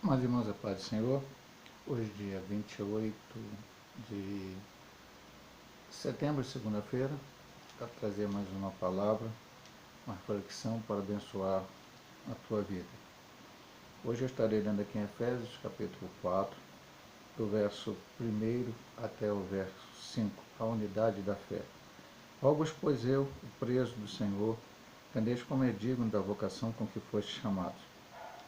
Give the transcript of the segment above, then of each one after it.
Mas, irmãos, a paz do Senhor, hoje dia 28 de setembro, segunda-feira, para trazer mais uma palavra, uma reflexão para abençoar a tua vida. Hoje eu estarei lendo aqui em Efésios, capítulo 4, do verso 1 até o verso 5, a unidade da fé. Rogo-vos, pois eu, o preso do Senhor, que andeis como é digno da vocação com que fostes chamados,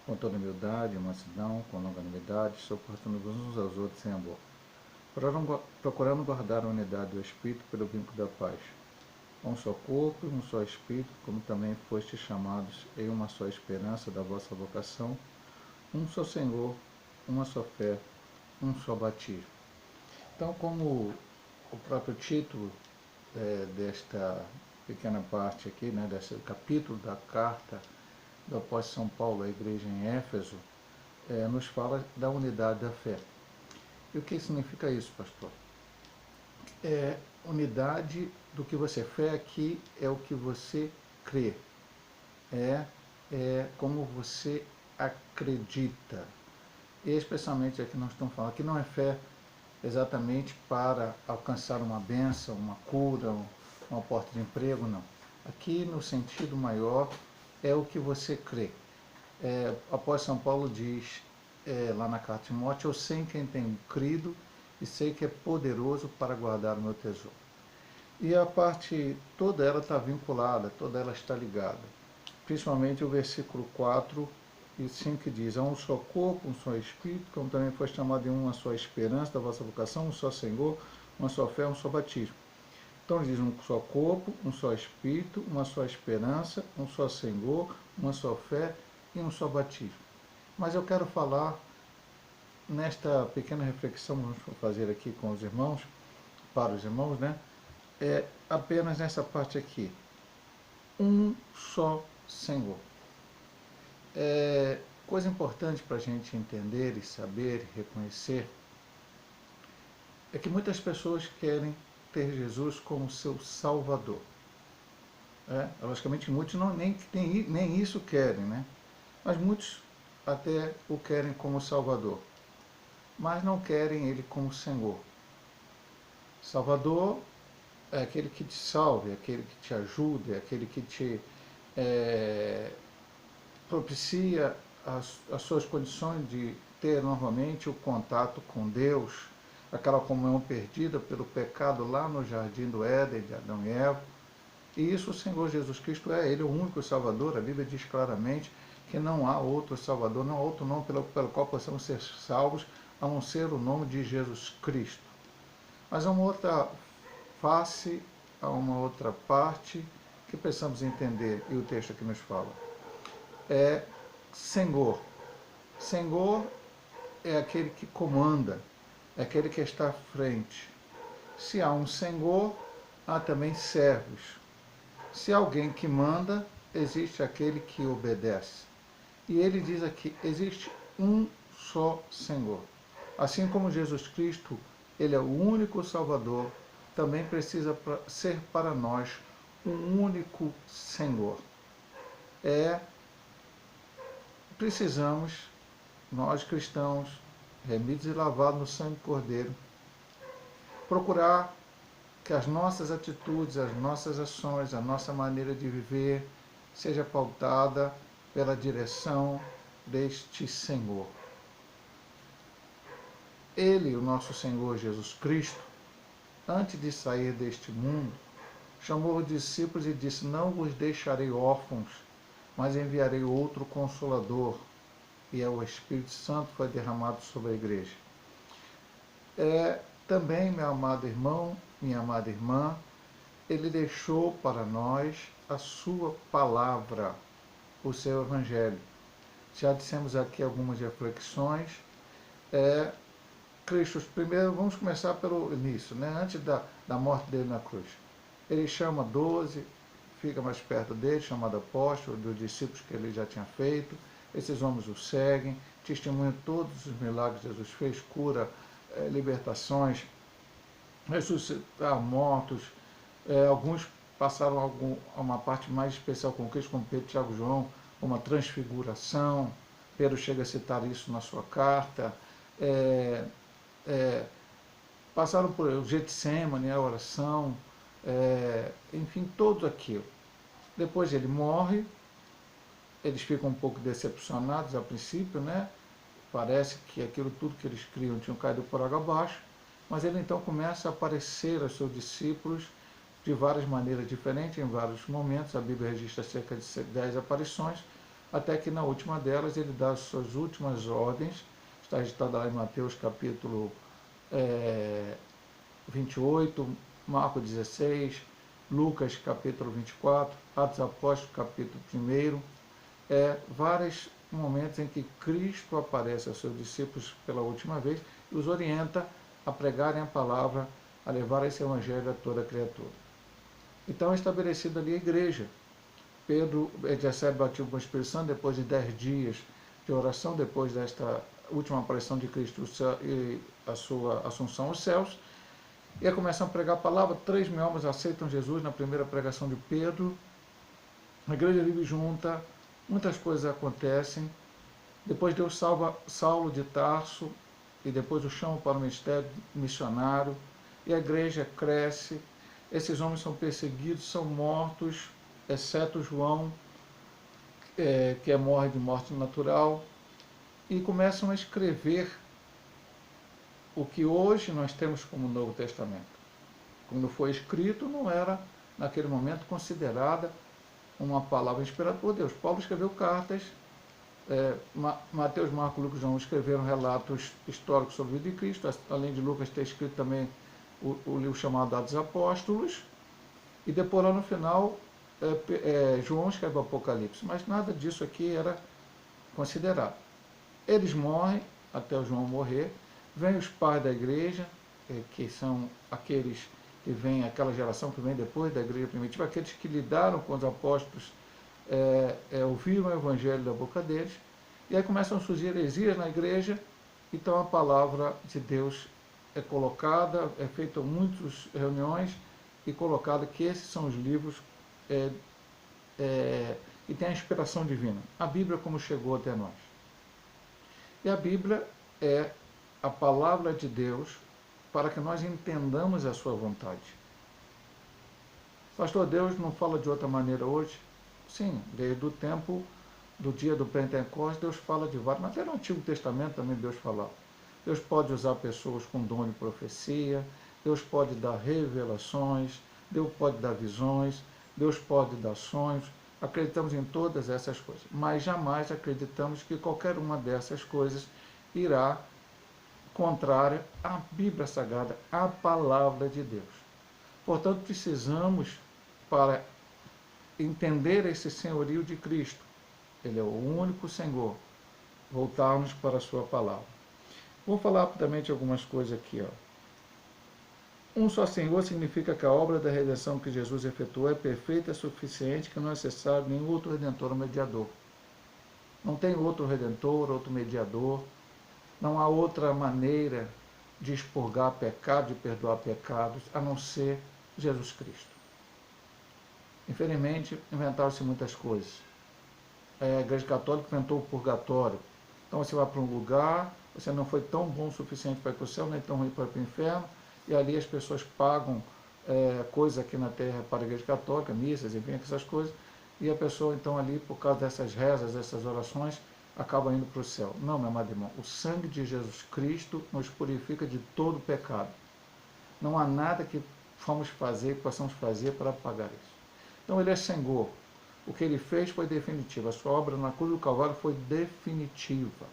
com toda humildade, mansidão, com longanimidade, suportando uns aos outros em amor, procurando guardar a unidade do Espírito pelo vínculo da paz. Um só corpo e um só Espírito, como também fostes chamados em uma só esperança da vossa vocação, um só Senhor, uma só fé, um só batismo. Então, como o próprio título desta pequena parte aqui, desse capítulo da carta do apóstolo São Paulo à igreja em Éfeso, nos fala da unidade da fé. E o que significa isso, pastor? Unidade do que você fé aqui é o que você crê, é como você acredita. E especialmente aqui nós estamos falando, aqui não é fé exatamente para alcançar uma bênção, uma cura, uma porta de emprego, não. Aqui no sentido maior é o que você crê. Após São Paulo diz lá na carta de Timóteo, eu sei em quem tenho crido e sei que é poderoso para guardar o meu tesouro. E a parte toda ela está vinculada, toda ela está ligada. Principalmente o versículo 4 e 5 que diz, há um só corpo, um só Espírito, como também foi chamado em uma só esperança da vossa vocação, um só Senhor, uma só fé, um só batismo. Então diz um só corpo, um só Espírito, uma só esperança, um só Senhor, uma só fé e um só batismo. Mas eu quero falar nesta pequena reflexão que vamos fazer aqui com os irmãos, para os irmãos, apenas nessa parte aqui. Um só Senhor. Coisa importante para a gente entender e saber e reconhecer é que muitas pessoas querem ter Jesus como seu Salvador. Logicamente muitos nem isso querem, né? Mas muitos até o querem como Salvador, mas não querem Ele como Senhor. Salvador é aquele que te salve, é aquele que te ajuda, é aquele que te propicia as suas condições de ter novamente o contato com Deus, aquela comunhão perdida pelo pecado lá no jardim do Éden, de Adão e Eva. E isso o Senhor Jesus Cristo Ele é o único Salvador. A Bíblia diz claramente que não há outro Salvador, não há outro nome pelo qual possamos ser salvos, a não ser o nome de Jesus Cristo. Mas há uma outra face, há uma outra parte que precisamos entender, e o texto aqui nos fala. Senhor. Senhor é aquele que comanda, é aquele que está à frente. Se há um Senhor, há também servos. Se há alguém que manda, existe aquele que obedece. E ele diz aqui, existe um só Senhor. Assim como Jesus Cristo, ele é o único Salvador, também precisa ser para nós um único Senhor. Precisamos, nós cristãos, remidos e lavados no sangue do Cordeiro, procurar que as nossas atitudes, as nossas ações, a nossa maneira de viver seja pautada pela direção deste Senhor. Ele, o nosso Senhor Jesus Cristo, antes de sair deste mundo, chamou os discípulos e disse, não vos deixarei órfãos, mas enviarei outro Consolador, e é o Espírito Santo que foi derramado sobre a igreja. Também, meu amado irmão, minha amada irmã, ele deixou para nós a sua palavra, o seu Evangelho. Já dissemos aqui algumas reflexões. Cristo, primeiro, vamos começar pelo início, antes da morte dele na cruz. Ele chama 12, fica mais perto dele, chamado apóstolo, dos discípulos que ele já tinha feito. Esses homens o seguem, testemunham todos os milagres que Jesus fez, cura, libertações, ressuscitar mortos. Alguns passaram uma parte mais especial com Cristo, como Pedro, Tiago e João, uma transfiguração. Pedro chega a citar isso na sua carta. É, é, passaram por o Getsemane, a oração, enfim, tudo aquilo. Depois ele morre, eles ficam um pouco decepcionados a princípio, né? Parece que aquilo tudo que eles criam tinha caído por água abaixo, mas ele então começa a aparecer aos seus discípulos de várias maneiras diferentes, em vários momentos. A Bíblia registra cerca de 10 aparições, até que na última delas ele dá as suas últimas ordens. Está registrado lá em Mateus capítulo 28, Marcos 16, Lucas capítulo 24, Atos Apóstolos capítulo 1, vários momentos em que Cristo aparece aos seus discípulos pela última vez e os orienta a pregarem a palavra, a levar esse evangelho a toda a criatura. Então é estabelecida ali a igreja. Pedro recebe o batismo com o Espírito Santo depois de 10 dias de oração, depois desta última aparição de Cristo e a sua assunção aos céus. E aí começam a pregar a palavra, 3.000 almas aceitam Jesus na primeira pregação de Pedro. A igreja vive junta, muitas coisas acontecem. Depois Deus salva Saulo de Tarso e depois o chama para o ministério missionário. E a igreja cresce. Esses homens são perseguidos, são mortos, exceto João, que morre de morte natural. E começam a escrever o que hoje nós temos como Novo Testamento. Quando foi escrito, não era, naquele momento, considerada uma palavra inspirada por Deus. Paulo escreveu cartas, Mateus, Marcos, Lucas e João escreveram relatos históricos sobre a vida de Cristo, além de Lucas ter escrito também o livro chamado Atos Apóstolos, e depois lá no final João escreve o Apocalipse, mas nada disso aqui era considerado. Eles morrem, até o João morrer, vêm os pais da igreja, que são aqueles que vêm, aquela geração que vem depois da igreja primitiva, aqueles que lidaram com os apóstolos, ouviram o evangelho da boca deles, e aí começam a surgir heresias na igreja. Então a palavra de Deus é colocada, é feita muitas reuniões e colocada que esses são os livros que têm a inspiração divina. A Bíblia como chegou até nós. E a Bíblia é a palavra de Deus para que nós entendamos a sua vontade. Pastor, Deus não fala de outra maneira hoje? Sim, desde o tempo do dia do Pentecostes, Deus fala de várias, mas até no Antigo Testamento também Deus falava. Deus pode usar pessoas com dom de profecia, Deus pode dar revelações, Deus pode dar visões, Deus pode dar sonhos. Acreditamos em todas essas coisas, mas jamais acreditamos que qualquer uma dessas coisas irá contrária à Bíblia Sagrada, à Palavra de Deus. Portanto, precisamos, para entender esse senhorio de Cristo, Ele é o único Senhor, voltarmos para a sua palavra. Vou falar rapidamente algumas coisas aqui. Um só Senhor significa que a obra da redenção que Jesus efetuou é perfeita e suficiente, que não é necessário nenhum outro redentor ou mediador. Não tem outro redentor, outro mediador, não há outra maneira de expurgar pecado, de perdoar pecados, a não ser Jesus Cristo. Infelizmente, inventaram-se muitas coisas. A Igreja Católica inventou o purgatório. Então você vai para um lugar, você não foi tão bom o suficiente para ir para o céu, nem tão ruim para ir para o inferno, e ali as pessoas pagam coisas aqui na Terra para a Igreja Católica, missas, enfim, essas coisas, e a pessoa então ali, por causa dessas rezas, dessas orações, acaba indo para o céu. Não, meu amado irmão, o sangue de Jesus Cristo nos purifica de todo pecado. Não há nada que possamos fazer para pagar isso. Então Ele é Senhor. O que Ele fez foi definitivo. A sua obra na cruz do Calvário foi definitiva.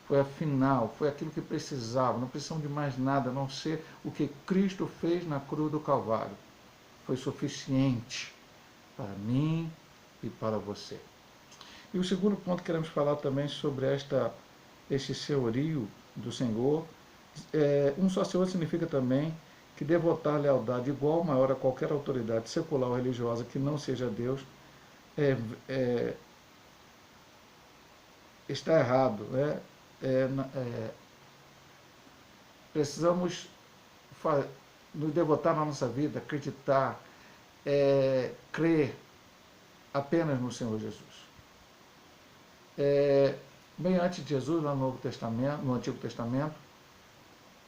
Foi a final, foi aquilo que precisava. Não precisamos de mais nada, a não ser o que Cristo fez na cruz do Calvário. Foi suficiente para mim e para você. E o segundo ponto que queremos falar também sobre este senhorio do Senhor. Um só Senhor significa também que devotar lealdade igual ou maior a qualquer autoridade secular ou religiosa que não seja Deus está errado. Precisamos nos devotar na nossa vida, acreditar, crer apenas no Senhor Jesus. bem antes de Jesus, lá no Novo Testamento, no Antigo Testamento,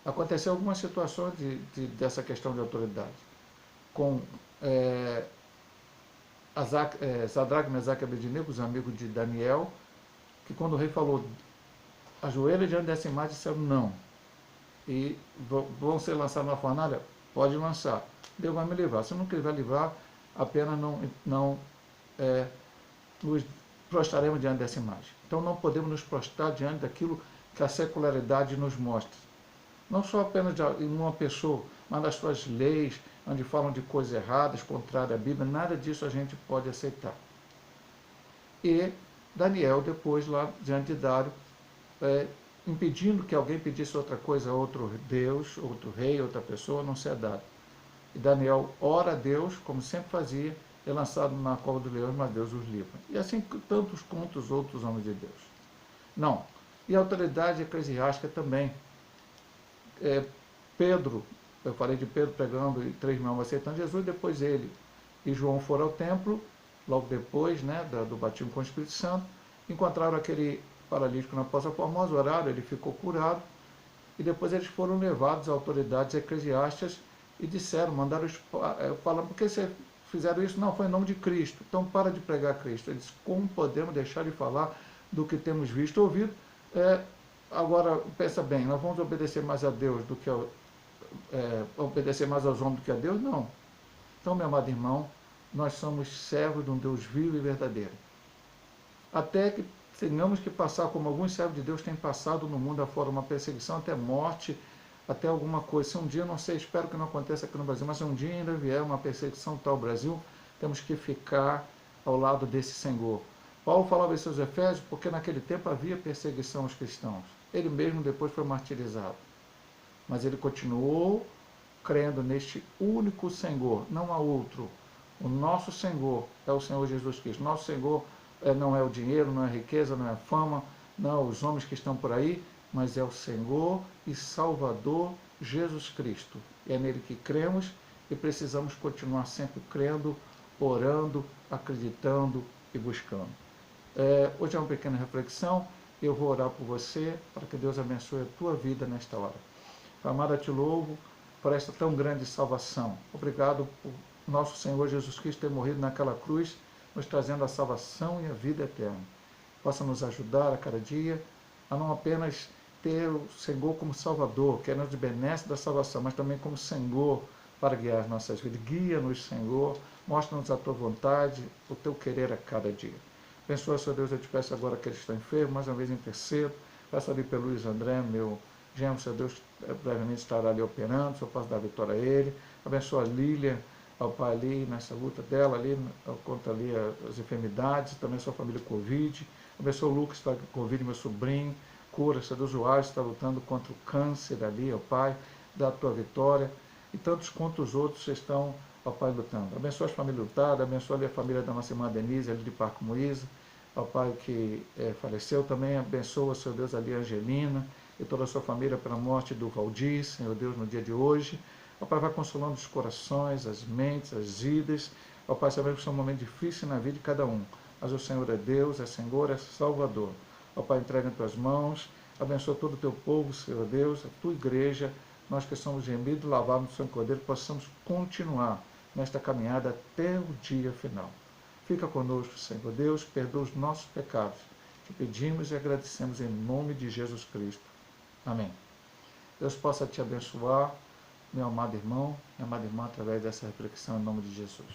aconteceu algumas situações dessa questão de autoridade. Com Sadraque, Mesaque e Abednego, os amigos de Daniel, que quando o rei falou, ajoelha diante dessa imagem, disseram não. E vão ser lançados na fornalha? Pode lançar. Deus vai me livrar. Se não quiser livrar, apenas não nos prostraremos diante dessa imagem. Então não podemos nos prostrar diante daquilo que a secularidade nos mostra. Não só apenas em uma pessoa, mas das suas leis, onde falam de coisas erradas, contrárias à Bíblia, nada disso a gente pode aceitar. E Daniel, depois, lá diante de Dário, impedindo que alguém pedisse outra coisa a outro Deus, outro rei, outra pessoa, não ser Dário. E Daniel ora a Deus, como sempre fazia, é lançado na cova dos leões, mas Deus os livra. E assim tantos quantos outros homens de Deus. Não. E a autoridade eclesiástica também. Pedro, eu falei de Pedro pregando e 3 mil aceitando Jesus, depois ele e João foram ao templo, logo depois do batismo com o Espírito Santo, encontraram aquele paralítico na Poça Formosa, oraram, ele ficou curado, e depois eles foram levados a autoridades eclesiásticas e disseram, mandaram falar, por que vocês fizeram isso? Não, foi em nome de Cristo. Então para de pregar Cristo. Eles disse, como podemos deixar de falar do que temos visto e ouvido? Agora, pensa bem, nós vamos obedecer mais a Deus do que obedecer mais aos homens do que a Deus? Não. Então, meu amado irmão, nós somos servos de um Deus vivo e verdadeiro. Até que tenhamos que passar, como alguns servos de Deus têm passado no mundo afora, uma perseguição até morte, até alguma coisa. Se um dia, não sei, espero que não aconteça aqui no Brasil, mas se um dia ainda vier uma perseguição tal ao Brasil, temos que ficar ao lado desse Senhor. Paulo falava isso aos Efésios porque naquele tempo havia perseguição aos cristãos. Ele mesmo depois foi martirizado. Mas ele continuou crendo neste único Senhor, não há outro. O nosso Senhor é o Senhor Jesus Cristo. Nosso Senhor não é o dinheiro, não é a riqueza, não é a fama, não é os homens que estão por aí, mas é o Senhor e Salvador Jesus Cristo. É nele que cremos e precisamos continuar sempre crendo, orando, acreditando e buscando. Hoje é uma pequena reflexão, eu vou orar por você, para que Deus abençoe a tua vida nesta hora. Amado, te louvo por esta tão grande salvação. Obrigado por nosso Senhor Jesus Cristo ter morrido naquela cruz, nos trazendo a salvação e a vida eterna. Possa nos ajudar a cada dia a não apenas ter o Senhor como Salvador, que nos benesse da salvação, mas também como Senhor para guiar as nossas vidas. Guia-nos, Senhor, mostra-nos a tua vontade, o teu querer a cada dia. Abençoa, Senhor Deus, eu te peço agora que ele está enfermo, mais uma vez intercedo. Peço ali pelo Luiz André, meu genro, Senhor Deus, brevemente estará ali operando, Senhor, posso dar vitória a ele. Abençoa a Lília, ao Pai ali, nessa luta dela ali, contra ali as enfermidades, também a sua família Covid. Abençoa o Lucas, que está com Covid, meu sobrinho. Cura, Senhor Deus, o Ars está lutando contra o câncer ali, ó Pai, dá a tua vitória. E tantos quantos outros estão, ó Pai, lutando. Abençoa as famílias lutadas, abençoa ali a família da nossa irmã Denise, ali de Parque Moísa, ó Pai, que faleceu também. Abençoa, Senhor Deus, ali a Angelina e toda a sua família pela morte do Valdir, Senhor Deus, no dia de hoje. Ó Pai, vai consolando os corações, as mentes, as vidas. Ó Pai, sabemos que é um momento difícil na vida de cada um, mas o Senhor é Deus, é Senhor, é Salvador. Ó Pai, entrega em tuas mãos, abençoa todo o teu povo, Senhor Deus, a tua igreja, nós que somos gemidos, lavados no Santo Cordeiro, possamos continuar nesta caminhada até o dia final. Fica conosco, Senhor Deus, perdoa os nossos pecados. Te pedimos e agradecemos em nome de Jesus Cristo. Amém. Deus possa te abençoar, meu amado irmão, minha amada irmã, através dessa reflexão em nome de Jesus.